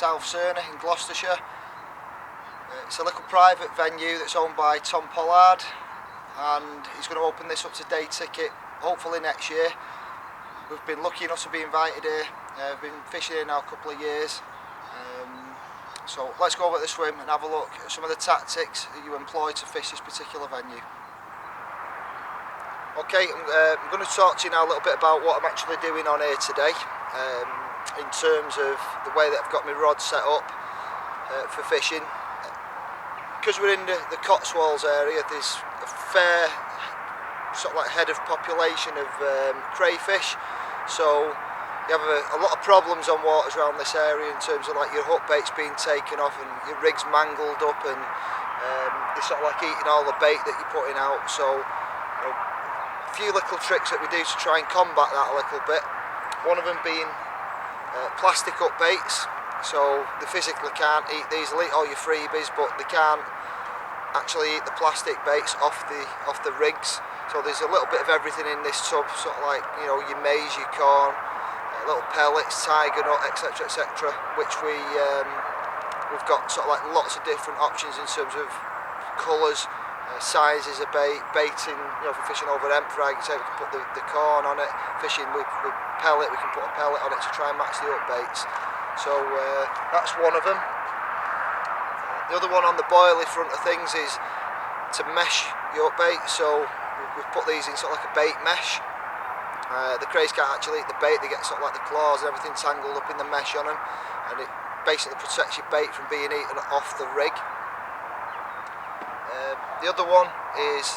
South Cerney in Gloucestershire. It's a little private venue that's owned by Tom Pollard, and he's going to open this up to day ticket hopefully next year. We've been lucky enough to be invited here. I've been fishing here now a couple of years. So let's go over the swim and have a look at some of the tactics that you employ to fish this particular venue. Okay, I'm going to talk to you now a little bit about what I'm actually doing on here today, in terms of the way that I've got my rod set up for fishing. Because we're in the Cotswolds area, there's a fair sort of like head of population of crayfish, so you have a lot of problems on waters around this area in terms of like your hook baits being taken off and your rig's mangled up, and you're sort of like eating all the bait that you're putting out. So a few little tricks that we do to try and combat that a little bit. One of them being plastic up baits. So they physically can't eat these, they'll eat all your freebies, but they can't actually eat the plastic baits off the rigs. So there's a little bit of everything in this tub, sort of like, you know, your maize, your corn, little pellets, tiger nut, etc, etc, which we've got sort of like lots of different options in terms of colours, sizes of bait, baiting, you know, for fishing over emperor, so we can put the corn on it, fishing with pellet, we can put a pellet on it to try and match the up baits. So that's one of them. The other one on the boilie front of things is to mesh your bait. So we've put these in sort of like a bait mesh. The crays can't actually eat the bait, they get sort of like the claws and everything tangled up in the mesh on them, and it basically protects your bait from being eaten off the rig. The other one is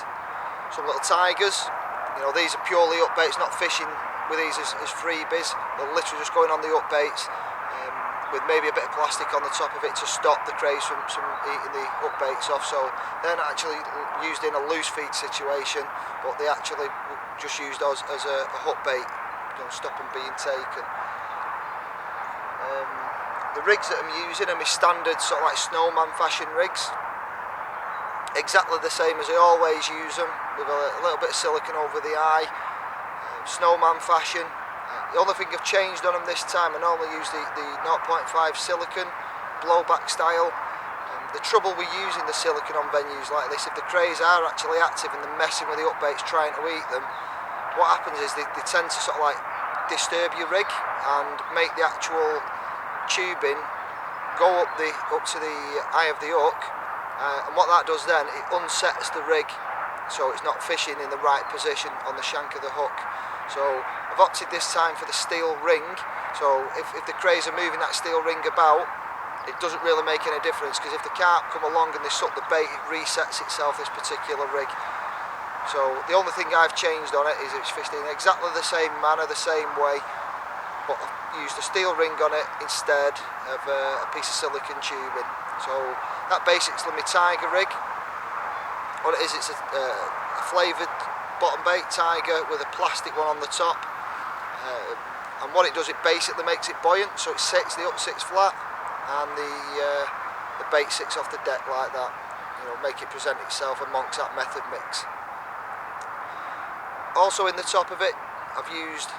some little tigers. You know, these are purely up baits, not fishing with these as freebies. They're literally just going on the up baits with maybe a bit of plastic on the top of it to stop the crays from eating the up baits off. So they're not actually used in a loose feed situation, but they actually just used as a hook bait, you know, stop them being taken. The rigs that I'm using are my standard sort of like snowman fashion rigs, exactly the same as I always use them, with a little bit of silicone over the eye, snowman fashion. The only thing I've changed on them this time, I normally use the 0.5 silicone blowback style. The trouble with using the silicone on venues like this, if the crays are actually active and they're messing with the up baits trying to eat them, what happens is they tend to sort of like disturb your rig and make the actual tubing go up to the eye of the hook, and what that does then, it unsets the rig, so it's not fishing in the right position on the shank of the hook. So I've opted this time for the steel ring, so if the crays are moving that steel ring about, it doesn't really make any difference, because if the carp come along and they suck the bait, it resets itself, this particular rig. So the only thing I've changed on it is it's fished in exactly the same manner, the same way, but I've used a steel ring on it instead of a piece of silicone tubing. So that basically my tiger rig. What it is, it's a flavoured bottom bait tiger with a plastic one on the top, and what it does, it basically makes it buoyant, so it sits, the hook sits flat, and the bait sits off the deck like that, you know, make it present itself amongst that method mix. Also in the top of it, I've used,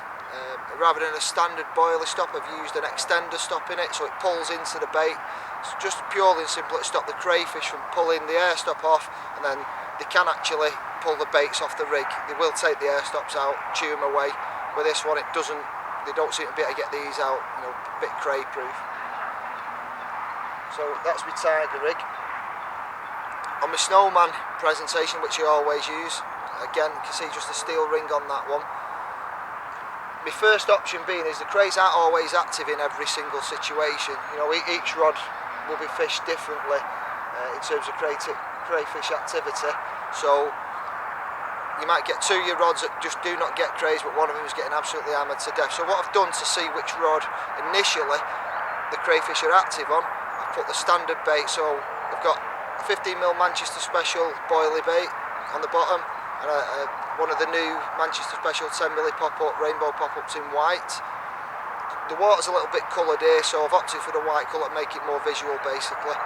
rather than a standard boilie stop, I've used an extender stop in it, so it pulls into the bait. It's just purely and simply to stop the crayfish from pulling the air stop off, and then they can actually pull the baits off the rig. They will take the air stops out, chew them away. With this one, they don't seem to be able to get these out, you know, a bit cray proof. So that's my tiger rig. On my snowman presentation, which I always use, again, you can see just a steel ring on that one. My first option being is the crays aren't always active in every single situation. You know, each rod will be fished differently in terms of crayfish activity. So you might get two of your rods that just do not get crays, but one of them is getting absolutely hammered to death. So what I've done to see which rod initially the crayfish are active on, I've put the standard bait. So I've got a 15mm Manchester Special boilie bait on the bottom, and one of the new Manchester Special 10mm pop-up, rainbow pop-ups in white. The water's a little bit coloured here, so I've opted for the white colour to make it more visual basically.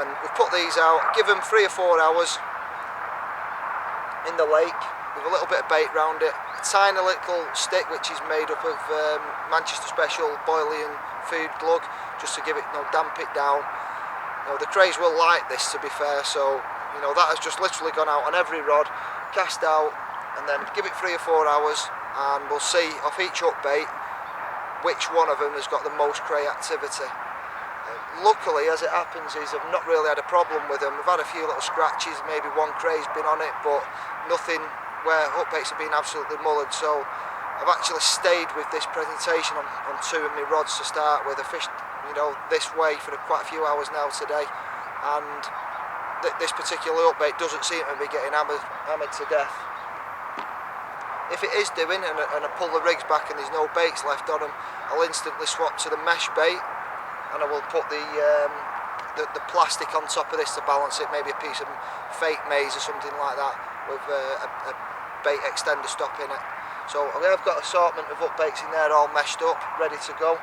And we've put these out, give them 3 or 4 hours in the lake with a little bit of bait round it, a tiny little stick which is made up of Manchester Special boilie and food glug, just to give it, damp it down. The crays will like this, to be fair, so that has just literally gone out on every rod, cast out, and then give it 3 or 4 hours, and we'll see off each upbait which one of them has got the most cray activity. Luckily, as it happens, I've not really had a problem with them. I've had a few little scratches, maybe one cray's been on it, but nothing where upbaits have been absolutely mullered. So I've actually stayed with this presentation on 2 of my rods to start with. I fished this way for quite a few hours now today, and this particular upbait doesn't seem to be getting hammered to death. If it is doing, and I pull the rigs back and there's no baits left on them, I'll instantly swap to the mesh bait, and I will put the plastic on top of this to balance it, maybe a piece of fake maize or something like that with a bait extender stop in it. So I've got an assortment of upbaits in there all meshed up, ready to go,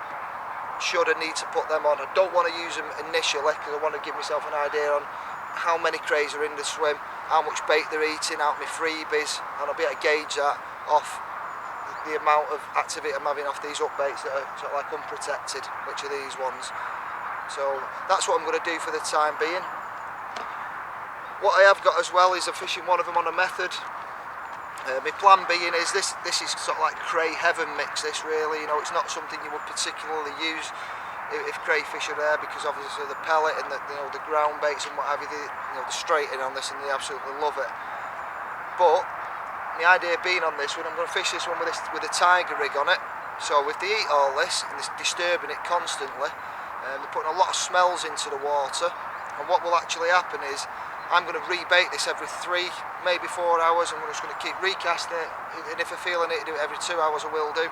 should I need to put them on. I don't want to use them initially because I want to give myself an idea on how many crays are in the swim, how much bait they're eating, out my freebies, and I'll be able to gauge that off the amount of activity I'm having off these upbaits that are sort of like unprotected, which are these ones. So that's what I'm going to do for the time being. What I have got as well is I'm fishing one of them on a method. My plan being is this is sort of like cray heaven mix, this really, it's not something you would particularly use if crayfish are there, because obviously the pellet and the ground baits and what have you, they're straight in on this and they absolutely love it. But the idea being on this one, I'm going to fish this one with a tiger rig on it. So if they eat all this and they're disturbing it constantly, they're putting a lot of smells into the water, and what will actually happen is I'm going to rebait this every 3, maybe 4 hours, and I'm just going to keep recasting it, and if I feel I need to do it every 2 hours I will do.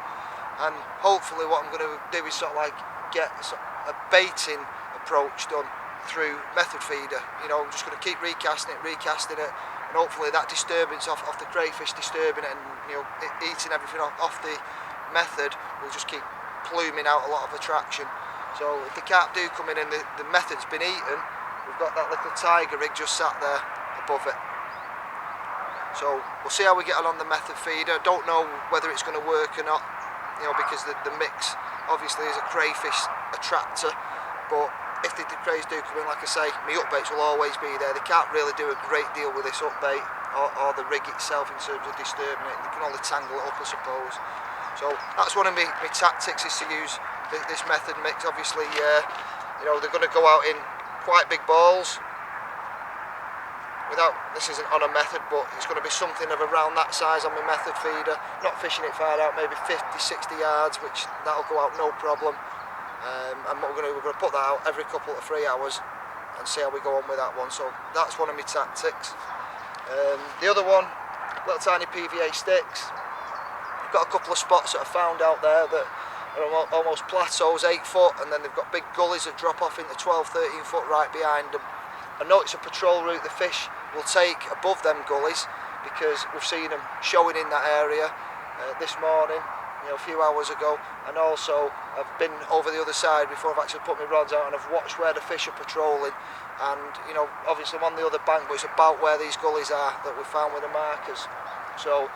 And hopefully what I'm going to do is sort of like get a baiting approach done through method feeder. I'm just going to keep recasting it, and hopefully that disturbance off the crayfish disturbing it and eating everything off the method will just keep pluming out a lot of attraction. So if the carp do come in and the method's been eaten, we've got that little tiger rig just sat there above it. So we'll see how we get on the method feeder. I don't know whether it's going to work or not, because the mix obviously is a crayfish attractor, but if the crays do come in, like I say, my upbaits will always be there. They can't really do a great deal with this upbait or the rig itself in terms of disturbing it. They can only tangle it up, I suppose. So that's one of my tactics, is to use this method mix. Obviously, they're going to go out in quite big balls. This isn't on a method, but it's going to be something of around that size on my method feeder. Not fishing it far out, maybe 50, 60 yards, which that'll go out no problem. And we're going to put that out every couple of 3 hours and see how we go on with that one. So that's one of my tactics. The other one, little tiny PVA sticks. I've got a couple of spots that I found out there that are almost plateaus, 8 foot, and then they've got big gullies that drop off into 12, 13 foot right behind them. I know it's a patrol route the fish will take above them gullies, because we've seen them showing in that area this morning, a few hours ago, and also I've been over the other side before I've actually put my rods out, and I've watched where the fish are patrolling, and obviously I'm on the other bank, but it's about where these gullies are that we found with the markers. So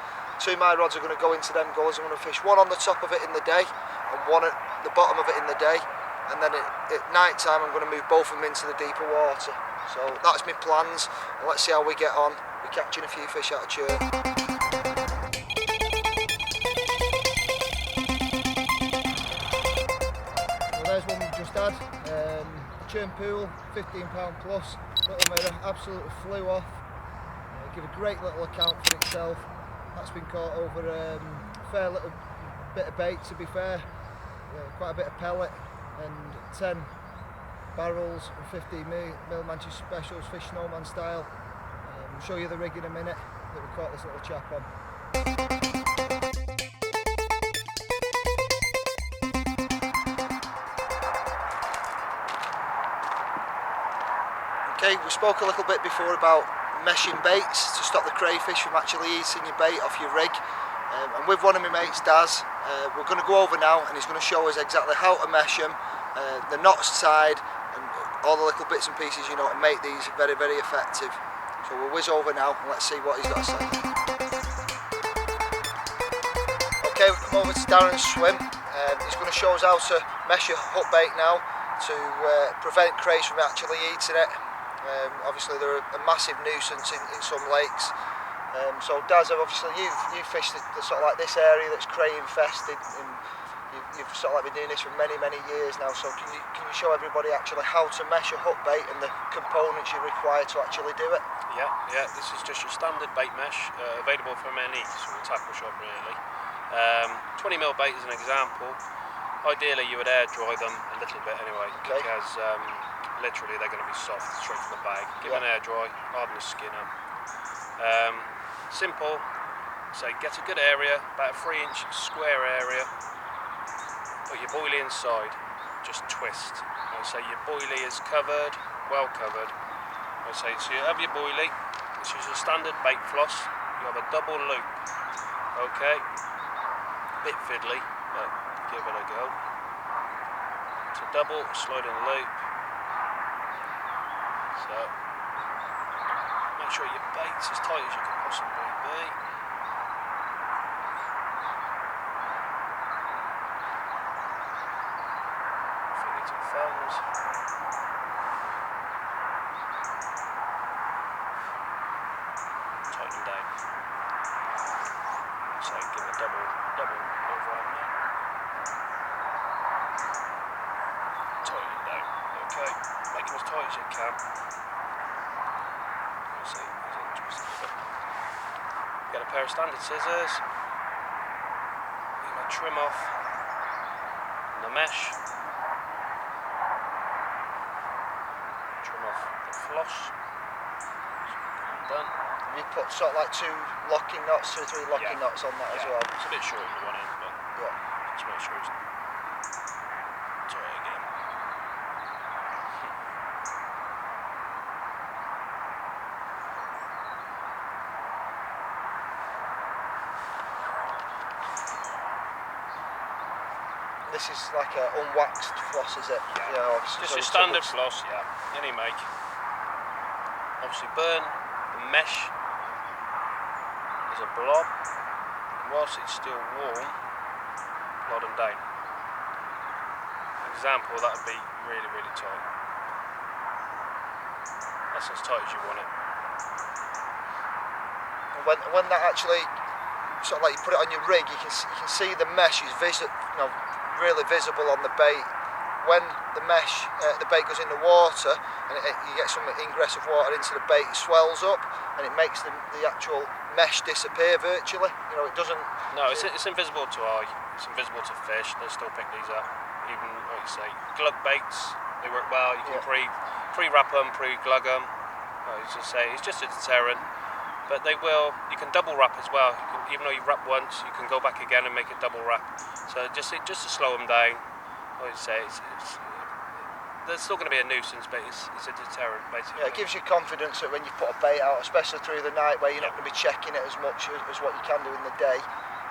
2 of my rods are going to go into them gullies. I'm going to fish one on the top of it in the day and one at the bottom of it in the day, and then at night time I'm going to move both of them into the deeper water. So that's my plans, and let's see how we get on. We're catching a few fish out of churn. Well, there's one we've just had. Churn Pool, £15 plus. Little mirror, absolutely flew off. Give a great little account for itself. That's been caught over a fair little bit of bait, to be fair. Quite a bit of pellet, and 10 barrels and 15mm Manchester Specials, fish snowman style. I'll show you the rig in a minute that we caught this little chap on. Okay, we spoke a little bit before about meshing baits to stop the crayfish from actually eating your bait off your rig. And with one of my mates, Daz, we're going to go over now, and he's going to show us exactly how to mesh them, the knots tied, and all the little bits and pieces, to make these very, very effective. So we'll whiz over now and let's see what he's got to say. Okay, we've come over to Darren's swim. He's going to show us how to mesh a hook bait now. to prevent crays from actually eating it. Obviously they're a massive nuisance in some lakes. So Daz, obviously you've fished the sort of like this area that's cray infested, and you've sort of like been doing this for many years now. So can you show everybody actually how to mesh a hook bait and the components you require to actually do it? Yeah. This is just your standard bait mesh, available from any sort of tackle shop really. 20mm bait is an example. Ideally you would air dry them a little bit anyway, because literally they're going to be soft straight from the bag. Give them an air dry, harden the skin up. Simple, so get a good area, about a 3-inch square area, put your boilie inside, just twist. So your boilie is covered, well covered. So you have your boilie, this is your standard bait floss, you have a double loop, okay, bit fiddly, but give it a go. So double, slide in the loop, so make sure your bait's as tight as you can possibly be. Fingers and thumbs. Tighten down. So give a double over on there. Tighten it down. Okay. Make it as tight as you can. Get a pair of standard scissors. You're going to trim off the mesh. Trim off the floss. Done. You put sort of like 2 locking knots, 2 or 3 locking knots on that as well. It's a bit short on the one end, but just make sure it's tight again. This is like an unwaxed floss, is it? Yeah, obviously. Just a standard floss, any make. Obviously burn the mesh is a blob, and whilst it's still warm, plod them down. Example, that would be really tight. That's as tight as you want it. And when that actually, sort of like you put it on your rig, you can see the mesh is really visible on the bait. When the mesh, the bait goes in the water, and you get some ingress of water into the bait, it swells up, and it makes the actual mesh disappear virtually. It doesn't. No, it's invisible to eye. It's invisible to fish. They'll still pick these up. Even like you say, glug baits, they work well. You can pre-wrap them, pre-glug them. It's just a deterrent. But they will. You can double wrap as well. Even though you wrap once, you can go back again and make it double wrap. So just to slow them down. Like you say, there's still going to be a nuisance, but it's a deterrent basically. Yeah, it gives you confidence that when you put a bait out, especially through the night, where you're not going to be checking it as much as what you can do in the day.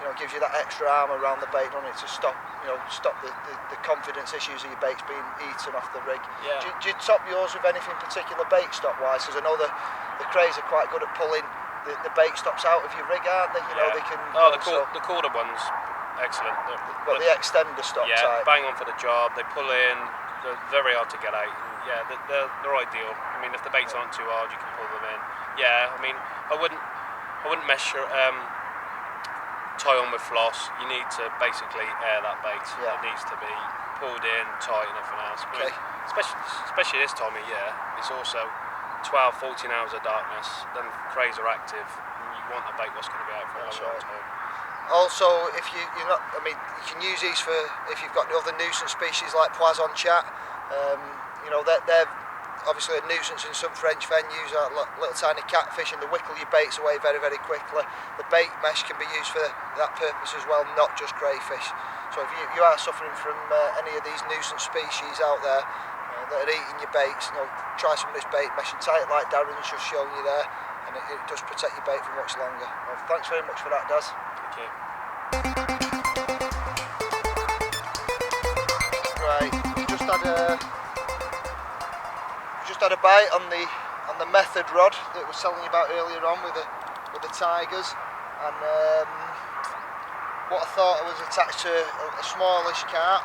It gives you that extra arm around the bait, doesn't it, to stop the confidence issues of your baits being eaten off the rig. Yeah. Do you top yours with anything particular bait stop wise? Because I know the crays are quite good at pulling the bait stops out of your rig, aren't they? They can. The corded ones, excellent. The extender stop type. Bang on for the job. They pull in. They're very hard to get out. And they're ideal. I mean, if the baits aren't too hard, you can pull them in. Yeah, I mean, I wouldn't measure. Tie on with floss. You need to basically air that bait. It needs to be pulled in, tight, and everything else. Okay. Especially this time of year, it's also 12-14 hours of darkness. Then crays are active, and you want a bait that's going to be out for a long time. Also, if you can use these for if you've got other nuisance species like poisson chat. They're obviously a nuisance in some French venues, little tiny catfish, and they whittle your baits away very quickly. The bait mesh can be used for that purpose as well, not just crayfish. So if you are suffering from any of these nuisance species out there that are eating your baits, try some of this bait mesh and tie it like Darren's just shown you there, and it does protect your bait for much longer. Well, thanks very much for that, Daz. Thank you. Right, we just had a bite on the method rod that I was telling you about earlier on with the tigers, and what I thought was attached to a smallish carp.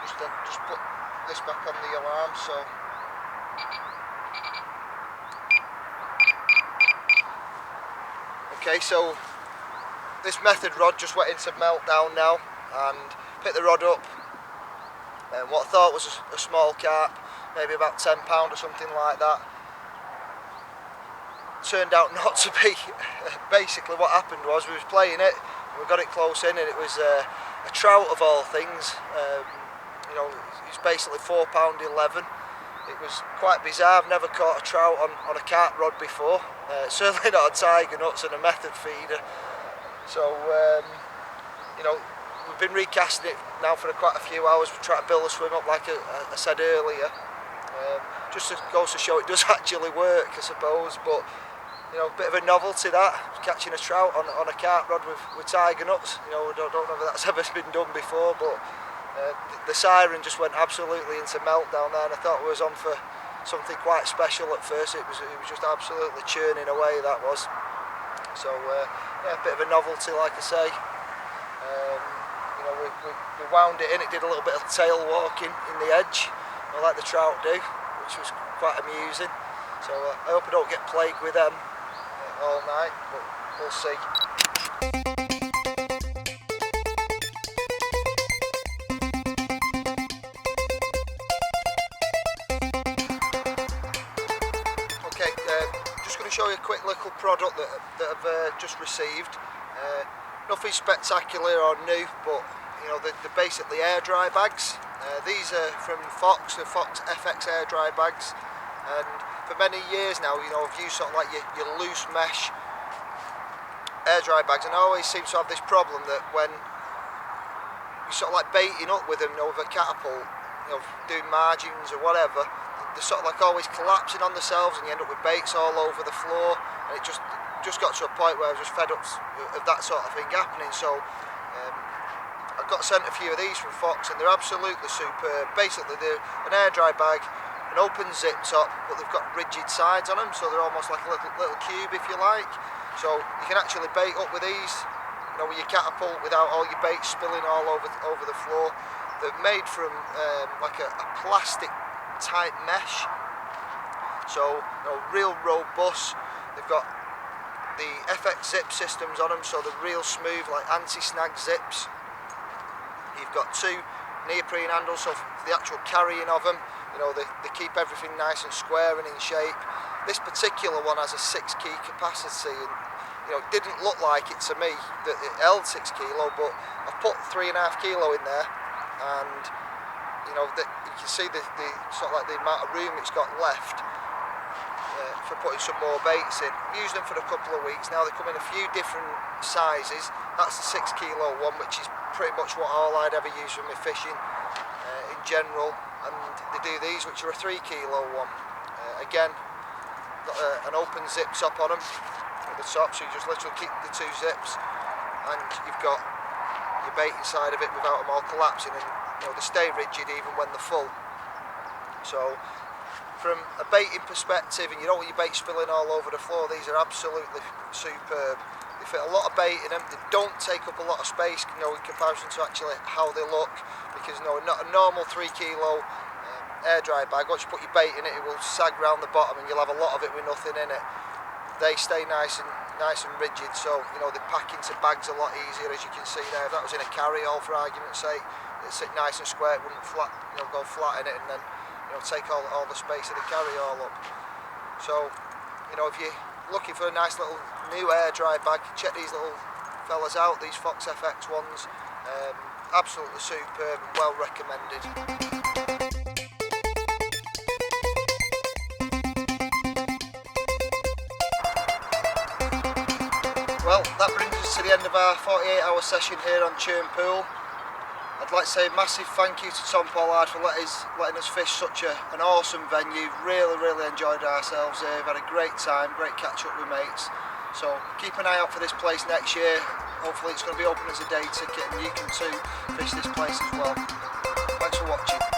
Just put this back on the alarm. So okay, so this method rod just went into meltdown now, and picked the rod up, and what I thought was a small carp, maybe about £10 or something like that, turned out not to be. Basically what happened was we was playing it, we got it close in, and it was a trout of all things. You know, it's basically £4.11. It was quite bizarre. I've never caught a trout on a carp rod before. Certainly not a tiger nuts and a method feeder. So you know, we've been recasting it now for quite a few hours. We're trying to build a swim up, like I said earlier. Just goes to show it does actually work, I suppose. But you know, a bit of a novelty that, catching a trout on a carp rod with tiger nuts. You know, I don't know if that's ever been done before, but the siren just went absolutely into meltdown there, and I thought it was on for something quite special at first. It was just absolutely churning away, that was. So yeah, a bit of a novelty, like I say. You know, we wound it in. It did a little bit of tail walking in the edge, like the trout do, which was quite amusing. So I hope I don't get plagued with them all night, but we'll see. Okay, just going to show you a quick little product that I've just received. Nothing spectacular or new, but you know, they're basically air dry bags. These are from Fox, the Fox FX air dry bags, and for many years now, you know, I've used sort of like your loose mesh air dry bags, and I always seem to have this problem that when you sort of like baiting up with them, you know, with a catapult, you know, doing margins or whatever, they're sort of like always collapsing on themselves, and you end up with baits all over the floor, and it just got to a point where I was just fed up of that sort of thing happening. So I got sent a few of these from Fox, and they're absolutely superb. Basically, they're an air dry bag, an open zip top, but they've got rigid sides on them, so they're almost like a little cube, if you like. So you can actually bait up with these, you know, with your catapult without all your bait spilling all over the floor. They're made from like a plastic type mesh, so you know, real robust. They've got the FX zip systems on them, so they're real smooth, like anti-snag zips. You've got two neoprene handles, so for the actual carrying of them, you know, they keep everything nice and square and in shape. This particular one has a 6 key capacity, and you know, it didn't look like it to me that it held 6 kilo, but I've put 3.5 kilo in there, and you know, you can see the sort of like the amount of room it's got left for putting some more baits in. I've used them for a couple of weeks now. They come in a few different sizes. That's the 6 kilo one, which is pretty much what all I'd ever use for my fishing in general, and they do these, which are a 3 kilo one. Again, got an open zip top on them at the top, so you just literally keep the 2 zips, and you've got your bait inside of it without them all collapsing, and you know, they stay rigid even when they're full. So from a baiting perspective, and you don't want your bait spilling all over the floor, these are absolutely superb. They fit a lot of bait in them. They don't take up a lot of space, you know, in comparison to actually how they look, because you know, not a normal 3 kilo air dry bag, once you put your bait in it, it will sag round the bottom and you'll have a lot of it with nothing in it. They stay nice and rigid, so you know, they pack into bags a lot easier, as you can see there. If that was in a carry-all, for argument's sake, it'd sit nice and square, it wouldn't flat, you know, go flat in it and then, you know, take all the space of the carry-all up. So, you know, if you're looking for a nice little new air dry bag, check these little fellas out, these Fox FX ones. Absolutely superb and well recommended. Well, that brings us to the end of our 48-hour session here on Churn Pool. I'd like to say a massive thank you to Tom Pollard for letting us fish such an awesome venue. Really enjoyed ourselves here. We've had a great time, great catch up with mates. So keep an eye out for this place next year. Hopefully it's going to be open as a day ticket, and you can too fish this place as well. Thanks for watching.